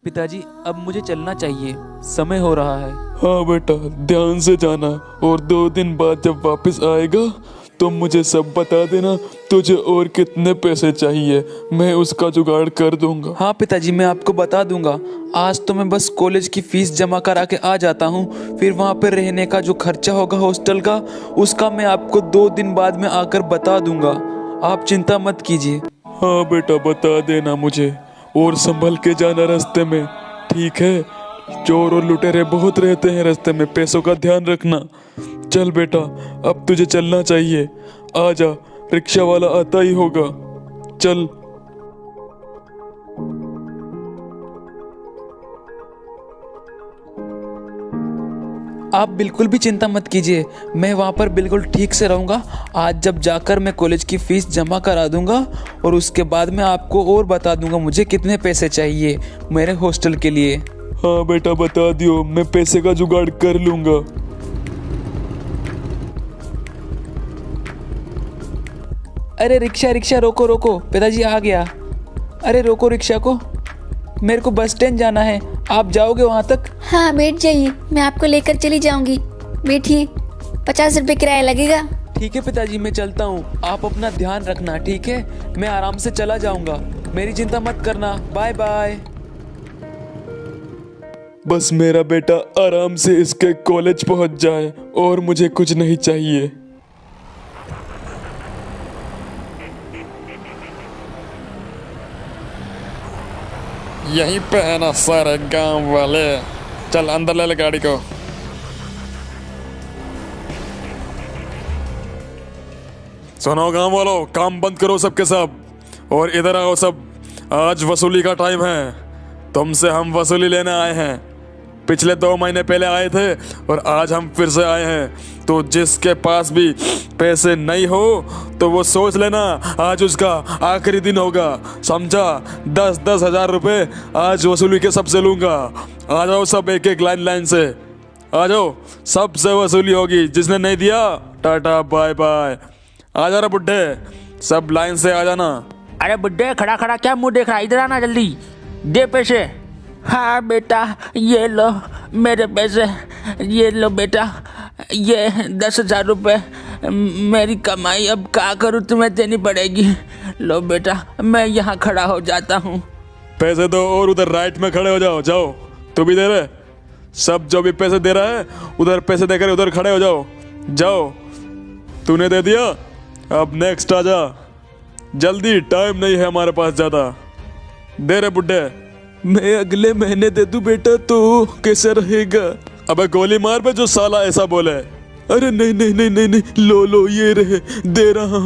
पिताजी अब मुझे चलना चाहिए, समय हो रहा है। हाँ बेटा, ध्यान से जाना और 2 दिन बाद जब वापस आएगा तो मुझे सब बता देना। तुझे और कितने पैसे चाहिए, मैं उसका जुगाड़ कर दूंगा। हाँ पिताजी, मैं आपको बता दूंगा। आज तो मैं बस कॉलेज की फीस जमा करा के आ जाता हूँ, फिर वहाँ पे रहने का जो खर्चा होगा हॉस्टल का, उसका मैं आपको 2 दिन बाद में आकर बता दूंगा। आप चिंता मत कीजिए। हाँ बेटा, बता देना मुझे और संभल के जाना रास्ते में, ठीक है? चोर और लुटेरे बहुत रहते हैं रास्ते में, पैसों का ध्यान रखना। चल बेटा, अब तुझे चलना चाहिए। आजा, रिक्शा वाला आता ही होगा। चल। आप बिल्कुल भी चिंता मत कीजिए, मैं वहाँ पर बिल्कुल ठीक से रहूँगा। आज जब जाकर मैं कॉलेज की फ़ीस जमा करा दूँगा और उसके बाद मैं आपको और बता दूँगा मुझे कितने पैसे चाहिए मेरे हॉस्टल के लिए। हाँ बेटा, बता दियो, मैं पैसे का जुगाड़ कर लूँगा। अरे रिक्शा रिक्शा, रोको रोको, पिताजी आ गया। अरे रोको रिक्शा को, मेरे को बस स्टैंड जाना है। आप जाओगे वहाँ तक? हाँ बैठ जाइए, मैं आपको लेकर चली जाऊंगी। बैठिए, 50 रुपये किराया लगेगा। ठीक है पिताजी, मैं चलता हूँ। आप अपना ध्यान रखना, ठीक है? मैं आराम से चला जाऊँगा, मेरी चिंता मत करना। Bye bye. बस मेरा बेटा आराम से इसके कॉलेज पहुँच जाए और मुझे कुछ नहीं चाहिए। यहीं पे है ना सारे गांव वाले। चल अंदर ले ले गाड़ी को। सुनो गांव वालों, काम बंद करो सबके सब और इधर आओ सब। आज वसूली का टाइम है, तुमसे हम वसूली लेने आए हैं। पिछले 2 महीने पहले आए थे और आज हम फिर से आए हैं। तो जिसके पास भी पैसे नहीं हो तो वो सोच लेना आज उसका आखिरी दिन होगा, समझा? 10-10 हजार रुपये आज वसूली के सबसे लूँगा। आ जाओ सब, एक एक लाइन लाइन से आ जाओ, सबसे वसूली होगी। जिसने नहीं दिया टाटा बाय बाय। आ जा रहा बुड्ढे, सब लाइन से आ जाना। अरे बुड्ढे, खड़ा खड़ा क्या मुंह देख रहा है? इधर आना जल्दी, दे पैसे। हाँ बेटा, ये लो मेरे पैसे, ये लो बेटा, ये 10,000 रुपये मेरी कमाई। अब क्या करूँ, तुम्हें देनी पड़ेगी। लो बेटा, मैं यहाँ खड़ा हो जाता हूँ। पैसे दो और उधर राइट में खड़े हो जाओ। जाओ, तू भी दे रहे? सब जो भी पैसे दे रहा है उधर पैसे देकर उधर खड़े हो जाओ। जाओ, तूने दे दिया, अब नेक्स्ट आ जा जल्दी, टाइम नहीं है हमारे पास ज़्यादा। दे रहे बुड्ढे? मैं अगले महीने दे दूं बेटा तो कैसे रहेगा? अबे गोली मार पे जो साला ऐसा बोले। अरे नहीं नहीं नहीं नहीं नहीं, लो लो, ये रहे, दे रहा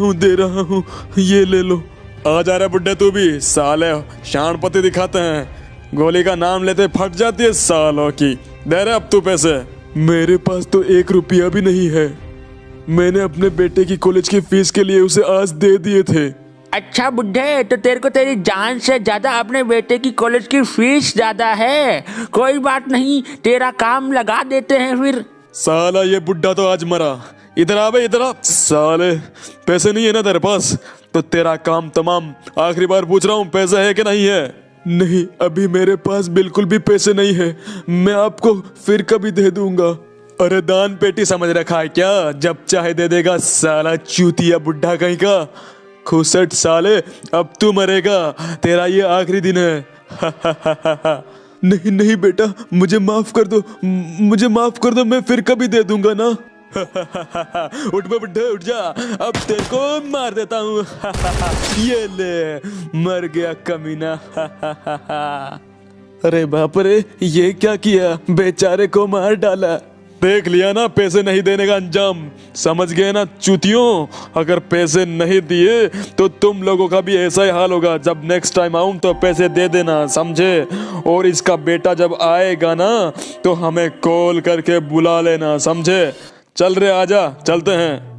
हूँ, ये ले लो। आ जा रहा बुड्ढे तू भी, साले शानपति दिखाते हैं, गोली का नाम लेते फट जाती है सालों की। दे रहे अब तू पैसे? मेरे पास तो 1 रुपया भी नहीं है, मैंने अपने बेटे की कॉलेज की फीस के लिए उसे आज दे दिए थे। अच्छा बुड्ढे, तो तेरे को तेरी जान से ज्यादा अपने बेटे की कॉलेज की फीस ज्यादा है। कोई बात नहीं, तेरा काम लगा देते हैं फिर। साला ये बुड्ढा तो आज मरा। इधर आ बे, इधर आ। साले पैसे नहीं है ना तेरे पास तो तेरा काम तमाम। आखिरी बार पूछ रहा हूँ, पैसे है कि नहीं है? नहीं, अभी मेरे पास बिल्कुल भी पैसे नहीं है, मैं आपको फिर कभी दे दूंगा। अरे दान पेटी समझ रखा है क्या, जब चाहे दे देगा साला चूतिया बुड्ढा कहीं का। खुसट साले, अब तू मरेगा, तेरा ये आखिरी दिन है। नहीं नहीं बेटा, मुझे माफ कर दो, मुझे माफ कर दो, मैं फिर कभी दे दूंगा ना। उठ बे बुड्ढे, उठ जा, अब तेरे को मार देता हूँ। ये ले, मर गया कमीना। अरे बाप रे, ये क्या किया, बेचारे को मार डाला। देख लिया ना पैसे नहीं देने का अंजाम, समझ गए ना चूतियों? अगर पैसे नहीं दिए तो तुम लोगों का भी ऐसा ही हाल होगा। जब नेक्स्ट टाइम आऊं तो पैसे दे देना, समझे? और इसका बेटा जब आएगा ना तो हमें कॉल करके बुला लेना, समझे? चल रे, आजा, चलते हैं।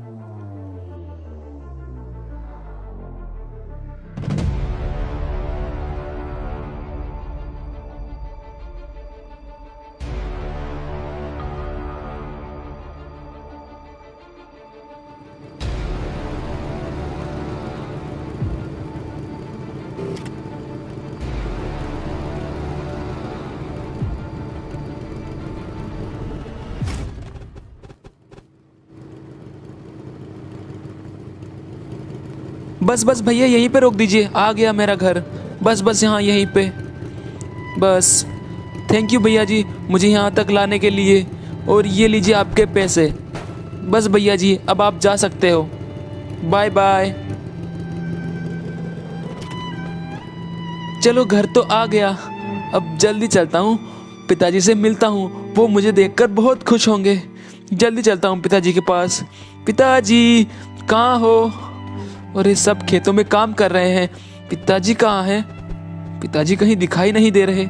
बस बस भैया यहीं पे रोक दीजिए, आ गया मेरा घर। बस बस यहाँ यहीं पे बस। थैंक यू भैया जी मुझे यहाँ तक लाने के लिए, और ये लीजिए आपके पैसे। बस भैया जी अब आप जा सकते हो, बाय बाय। चलो घर तो आ गया, अब जल्दी चलता हूँ, पिताजी से मिलता हूँ, वो मुझे देखकर बहुत खुश होंगे। जल्दी चलता हूँ पिताजी के पास। पिताजी कहाँ हो? और ये सब खेतों में काम कर रहे हैं, पिताजी कहाँ हैं? पिताजी कहीं दिखाई नहीं दे रहे।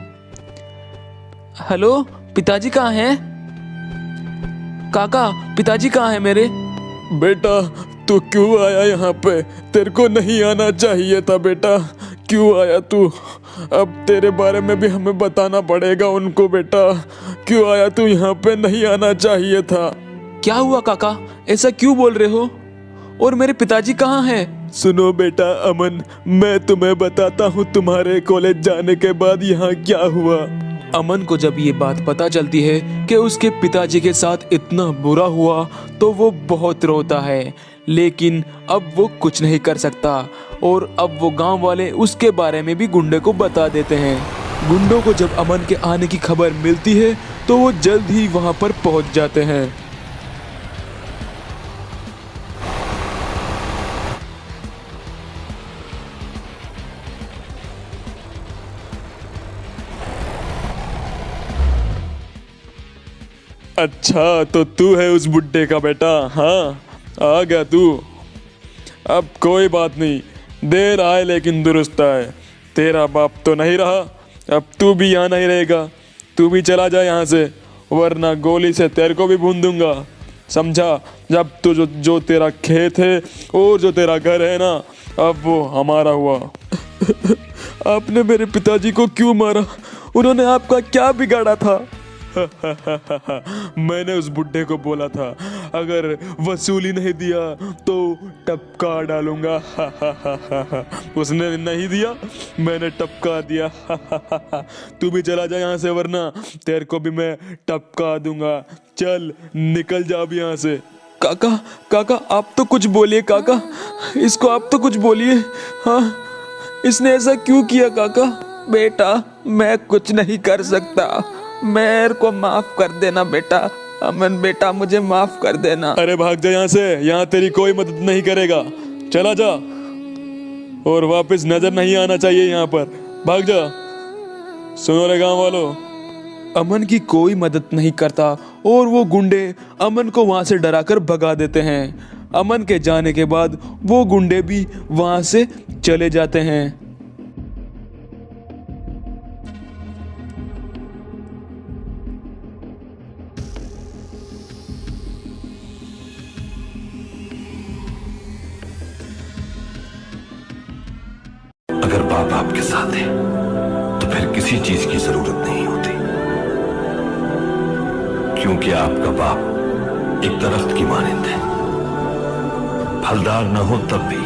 हेलो पिताजी कहाँ हैं? काका पिताजी कहाँ हैं मेरे? बेटा तू क्यों आया यहाँ पे? तेरे को नहीं आना चाहिए था बेटा, क्यों आया तू? अब तेरे बारे में भी हमें बताना पड़ेगा उनको बेटा, क्यों आया तू यहाँ पे? नहीं आना चाहिए था। क्या हुआ काका, ऐसा क्यों बोल रहे हो? और मेरे पिताजी कहाँ हैं? सुनो बेटा अमन, मैं तुम्हें बताता हूँ तुम्हारे कॉलेज जाने के बाद यहाँ क्या हुआ। अमन को जब ये बात पता चलती है कि उसके पिताजी के साथ इतना बुरा हुआ तो वो बहुत रोता है, लेकिन अब वो कुछ नहीं कर सकता। और अब वो गांव वाले उसके बारे में भी गुंडे को बता देते हैं। गुंडों को जब अमन के आने की खबर मिलती है तो वो जल्द ही वहां पर पहुंच जाते हैं। अच्छा तो तू है उस बुड्ढे का बेटा? हाँ आ गया तू। अब कोई बात नहीं, देर आए लेकिन दुरुस्त आए। तेरा बाप तो नहीं रहा, अब तू भी यहाँ नहीं रहेगा। तू भी चला जा यहाँ से, वरना गोली से तेरे को भी भून दूंगा, समझा? जब तू जो तेरा खेत है और जो तेरा घर है ना, अब वो हमारा हुआ। आपने मेरे पिताजी को क्यों मारा? उन्होंने आपका क्या बिगाड़ा था? मैंने उस बुड्ढे को बोला था अगर वसूली नहीं दिया तो टपका डालूंगा। उसने नहीं दिया, मैंने टपका दिया। तू भी चला जा यहाँ से, वरना तेरे को भी मैं टपका दूंगा। चल निकल जा अब यहाँ से। काका काका आप तो कुछ बोलिए काका, इसको आप तो कुछ बोलिए। हाँ इसने ऐसा क्यों किया काका? बेटा मैं कुछ नहीं कर सकता, मेरे को माफ कर देना बेटा। अमन बेटा मुझे माफ कर देना। अरे भाग जा यहाँ से, यहाँ तेरी कोई मदद नहीं करेगा। चला जा और वापस नजर नहीं आना चाहिए यहाँ पर। भाग जा। सुनो रे गाँव वालों, अमन की कोई मदद नहीं करता और वो गुंडे अमन को वहां से डराकर भगा देते हैं। अमन के जाने के बाद वो गुंडे भी वहां से चले जाते हैं। अगर बाप आपके साथ है तो फिर किसी चीज की जरूरत नहीं होती, क्योंकि आपका बाप एक दरख्त की मानिंद है, फलदार न हो तब भी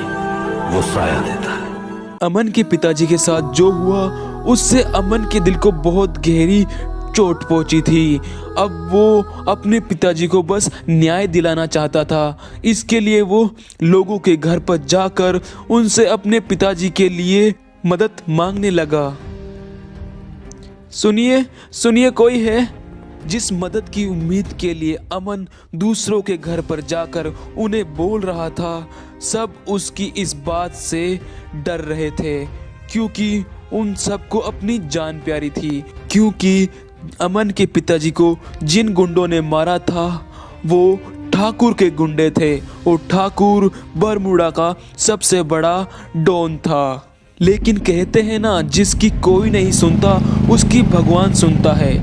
वो साया देता है। अमन के पिताजी के साथ जो हुआ उससे अमन के दिल को बहुत गहरी चोट पहुंची थी। अब वो अपने पिताजी को बस न्याय दिलाना चाहता था, इसके लिए वो लोगों के घर पर जाकर उनसे अपने पिताजी के लिए मदद मांगने लगा। सुनिए सुनिए, कोई है? जिस मदद की उम्मीद के लिए अमन दूसरों के घर पर जाकर उन्हें बोल रहा था, सब उसकी इस बात से डर रहे थे, क्योंकि उन सबको अपनी जान प्यारी थी। क्योंकि अमन के पिताजी को जिन गुंडों ने मारा था वो ठाकुर के गुंडे थे, और ठाकुर बरमुड़ा का सबसे बड़ा डॉन था। लेकिन कहते हैं ना, जिसकी कोई नहीं सुनता उसकी भगवान सुनता है।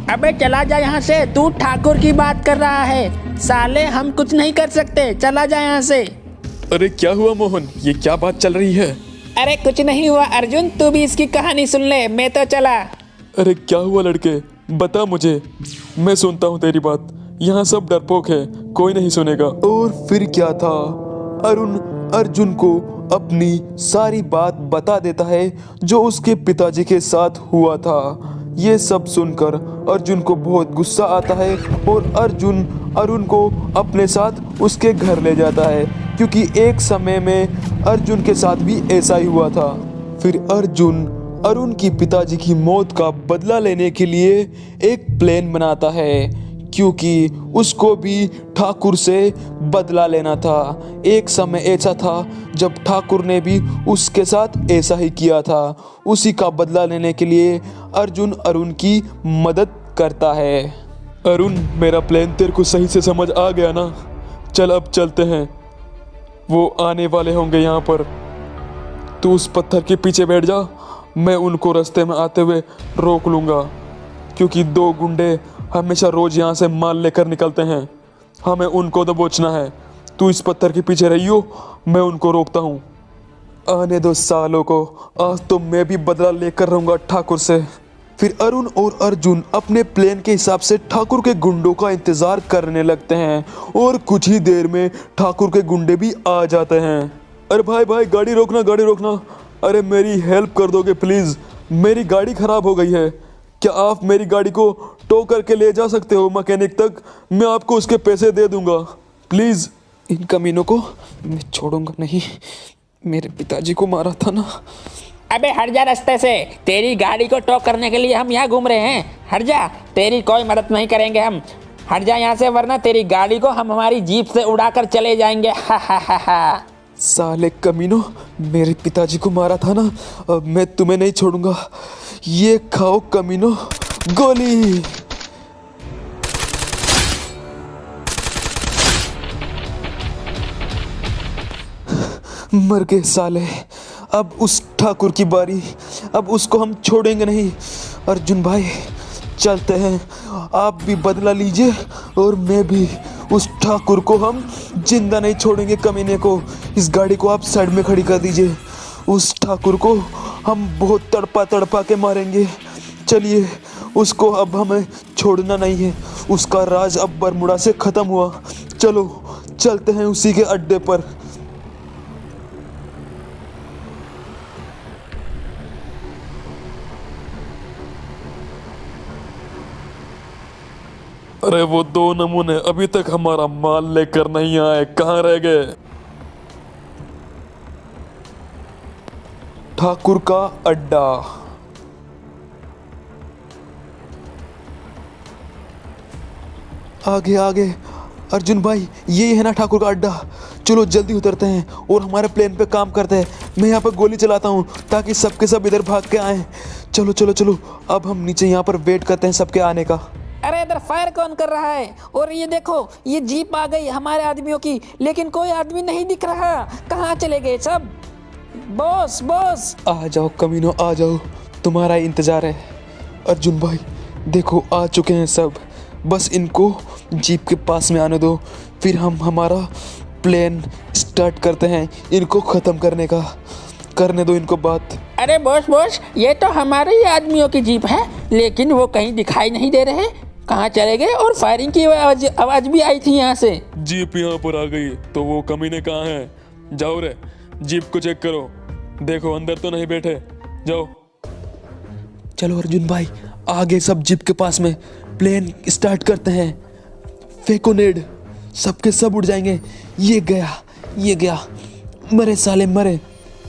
अबे चला जा यहाँ से, तू ठाकुर की बात कर रहा है। साले हम कुछ नहीं कर सकते, चला जा यहाँ से। अरे क्या हुआ मोहन, ये क्या बात चल रही है? अरे कुछ नहीं हुआ अर्जुन, तू भी इसकी कहानी सुन ले, मैं तो चला। अरे क्या हुआ लड़के, बता मुझे, मैं सुनता हूँ तेरी बात। यहाँ सब डरपोक है, कोई नहीं सुनेगा। और फिर क्या था, अरुण अर्जुन को अपनी सारी बात बता देता है जो उसके पिताजी के साथ हुआ था। ये सब सुनकर अर्जुन को बहुत गुस्सा आता है और अर्जुन अरुण को अपने साथ उसके घर ले जाता है, क्योंकि एक समय में अर्जुन के साथ भी ऐसा ही हुआ था। फिर अर्जुन अरुण की पिताजी की मौत का बदला लेने के लिए एक प्लान बनाता है, क्योंकि उसको भी ठाकुर से बदला लेना था। एक समय ऐसा था जब ठाकुर ने भी उसके साथ ऐसा ही किया था। उसी का बदला लेने के लिए अर्जुन अरुण की मदद करता है। अरुण, मेरा प्लान तेरे को सही से समझ आ गया ना? चल अब चलते हैं, वो आने वाले होंगे यहाँ पर। तू उस पत्थर के पीछे बैठ जा, मैं उनको रास्ते में आते हुए रोक लूँगा, क्योंकि 2 गुंडे हमेशा रोज यहाँ से माल लेकर निकलते हैं। हमें उनको दबोचना है। तू इस पत्थर के पीछे रहियो, मैं उनको रोकता हूँ। आने दो सालों को, आज तो मैं भी बदला लेकर रहूँगा ठाकुर से। फिर अरुण और अर्जुन अपने प्लान के हिसाब से ठाकुर के गुंडों का इंतजार करने लगते हैं और कुछ ही देर में ठाकुर के गुंडे भी आ जाते हैं। अरे भाई भाई, गाड़ी रोकना, गाड़ी रोकना। अरे मेरी हेल्प कर दोगे प्लीज़? मेरी गाड़ी ख़राब हो गई है। क्या आप मेरी गाड़ी को टो करके ले जा सकते हो मैकेनिक तक? मैं आपको उसके पैसे दे दूंगा, प्लीज़। इन कमीनों को मैं छोड़ूंगा नहीं। मेरे पिताजी को मारा था ना। अबे हट जा रास्ते से, तेरी गाड़ी को टो करने के लिए हम यहाँ घूम रहे हैं। हट जा, तेरी कोई मदद नहीं करेंगे हम। हट जा यहाँ से, वरना तेरी गाड़ी को हम हमारी जीप से उड़ाकर चले जाएंगे। हा हा हा हा। साले कमीनों, मेरे पिताजी को मारा था ना, अब मैं तुम्हें नहीं छोड़ूंगा। ये खाओ कमीनों, गोली। मर गए साले। अब उस ठाकुर की बारी, अब उसको हम छोड़ेंगे नहीं। अर्जुन भाई, चलते हैं। आप भी बदला लीजिए और मैं भी। उस ठाकुर को हम जिंदा नहीं छोड़ेंगे, कमीने को। इस गाड़ी को आप साइड में खड़ी कर दीजिए। उस ठाकुर को हम बहुत तड़पा तड़पा के मारेंगे। चलिए, उसको अब हमें छोड़ना नहीं है। उसका राज अब बरमुडा से ख़त्म हुआ। चलो चलते हैं उसी के अड्डे पर। अरे वो 2 नमूने अभी तक हमारा माल लेकर नहीं आए, कहाँ रह गए? ठाकुर का अड्डा। आगे आगे। अर्जुन भाई, ये है ना ठाकुर का अड्डा? चलो जल्दी उतरते हैं और हमारे प्लान पे काम करते हैं। मैं यहाँ पर गोली चलाता हूँ ताकि सबके सब इधर भाग के आएं। चलो चलो चलो, अब हम नीचे यहाँ पर वेट करते हैं सबके आने का। अरे इधर फायर कौन कर रहा है? और ये देखो, ये जीप आ गई हमारे आदमियों की, लेकिन कोई आदमी नहीं दिख रहा। कहाँ चले गए सब? बॉस बॉस, आ जाओ कमीनों, आ जाओ, तुम्हारा इंतजार है। अर्जुन भाई देखो, आ चुके हैं सब। बस इनको जीप के पास में आने दो, फिर हम हमारा प्लान स्टार्ट करते हैं इनको ख़त्म करने का। करने दो इनको बात। अरे बॉस बॉस, ये तो हमारे ही आदमियों की जीप है, लेकिन वो कहीं दिखाई नहीं दे रहे। कहाँ चले गए? और फायरिंग की आवाज भी आई थी यहाँ से। जीप यहाँ पर आ गई, तो वो कमीने कहाँ हैं? जाओ रे, जीप को चेक करो, देखो अंदर तो नहीं बैठे। जाओ। चलो अर्जुन भाई, आगे सब जीप के पास में। प्लेन स्टार्ट करते हैं। फेंको नेड, सबके सब उड़ जाएंगे। ये गया, ये गया। मरे साले मरे।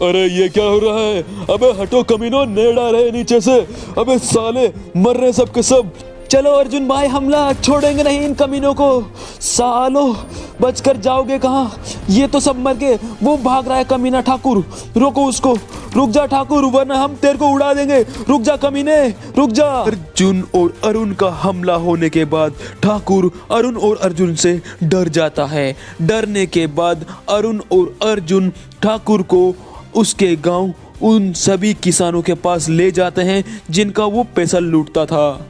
अरे ये क्या हो रहा है? अबे हटो कमीनों, नेड आ रहे हैं नीचे से। अबे साले मर रहे सबके सब। चलो अर्जुन भाई, हमला छोड़ेंगे नहीं इन कमीनों को। सालों, बचकर जाओगे कहाँ? ये तो सब मर गए। वो भाग रहा है कमीना ठाकुर, रोको उसको। रुक जा ठाकुर, वरना हम तेरे को उड़ा देंगे। रुक जा कमीने, रुक जा। अर्जुन और अरुण का हमला होने के बाद ठाकुर अरुण और अर्जुन से डर जाता है। डरने के बाद अरुण और अर्जुन ठाकुर को उसके गांव उन सभी किसानों के पास ले जाते हैं जिनका वो पैसा लूटता था।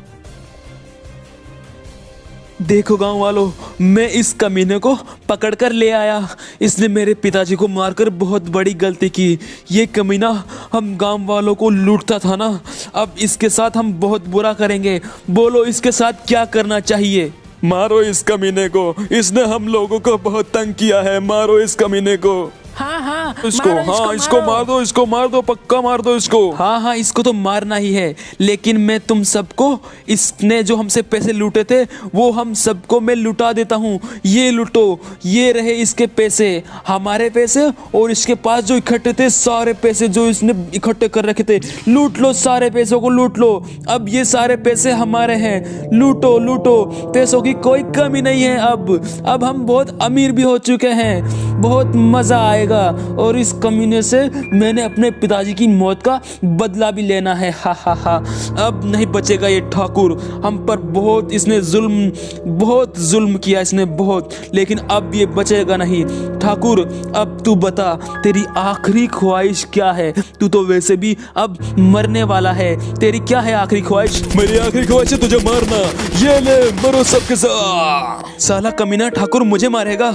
देखो गांव वालों, मैं इस कमीने को पकड़ कर ले आया। इसने मेरे पिताजी को मारकर बहुत बड़ी गलती की। ये कमीना हम गांव वालों को लूटता था ना, अब इसके साथ हम बहुत बुरा करेंगे। बोलो इसके साथ क्या करना चाहिए? मारो इस कमीने को, इसने हम लोगों को बहुत तंग किया है। मारो इस कमीने को। हाँ हाँ इसको, मारो, हाँ इसको मार दो, इसको मार दो, पक्का मार दो इसको। हाँ हाँ, इसको तो मारना ही है, लेकिन मैं तुम सबको, इसने जो हमसे पैसे लूटे थे वो हम सबको मैं लुटा देता हूँ। ये लूटो, ये रहे इसके पैसे, हमारे पैसे, और इसके पास जो इकट्ठे थे सारे पैसे जो इसने इकट्ठे कर रखे थे, लूट लो, सारे पैसों को लूट लो। अब ये सारे पैसे हमारे हैं, लूटो लूटो, पैसों की कोई कमी नहीं है। अब हम बहुत अमीर भी हो चुके हैं, बहुत मजा आएगा, और इस कमीने से मैंने अपने पिताजी की मौत का बदला भी लेना है। हा हा हा, अब नहीं बचेगा ये ठाकुर, हम पर बहुत इसने बहुत जुल्म किया इसने, बहुत, लेकिन अब ये बचेगा नहीं। ठाकुर अब तू बता, तेरी आखिरी ख्वाहिश क्या है? तू तो वैसे भी अब मरने वाला है, तेरी क्या है आखिरी ख्वाहिश? मेरी आखिरी ख्वाहिश है तुझे मारना। ये ले, मरो सबके साथ। साला कमीना ठाकुर मुझे मारेगा,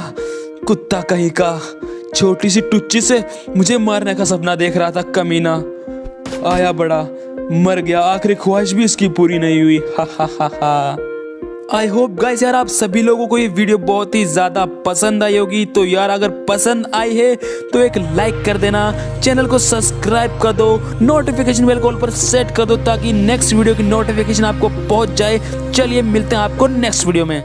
कुत्ता कहीं का, छोटी सी टुच्ची से मुझे मारने का सपना देख रहा था कमीना, आया बड़ा, मर गया, आखिरी ख्वाहिश भी इसकी पूरी नहीं हुई। हा हा हा हा। आई होप गाइस यार आप सभी लोगों को ये वीडियो बहुत ही ज्यादा पसंद आई होगी। तो यार अगर पसंद आई है तो एक लाइक कर देना, चैनल को सब्सक्राइब कर दो, नोटिफिकेशन बेल कॉल पर सेट कर दो ताकि नेक्स्ट वीडियो की नोटिफिकेशन आपको पहुंच जाए। चलिए मिलते हैं आपको नेक्स्ट वीडियो में।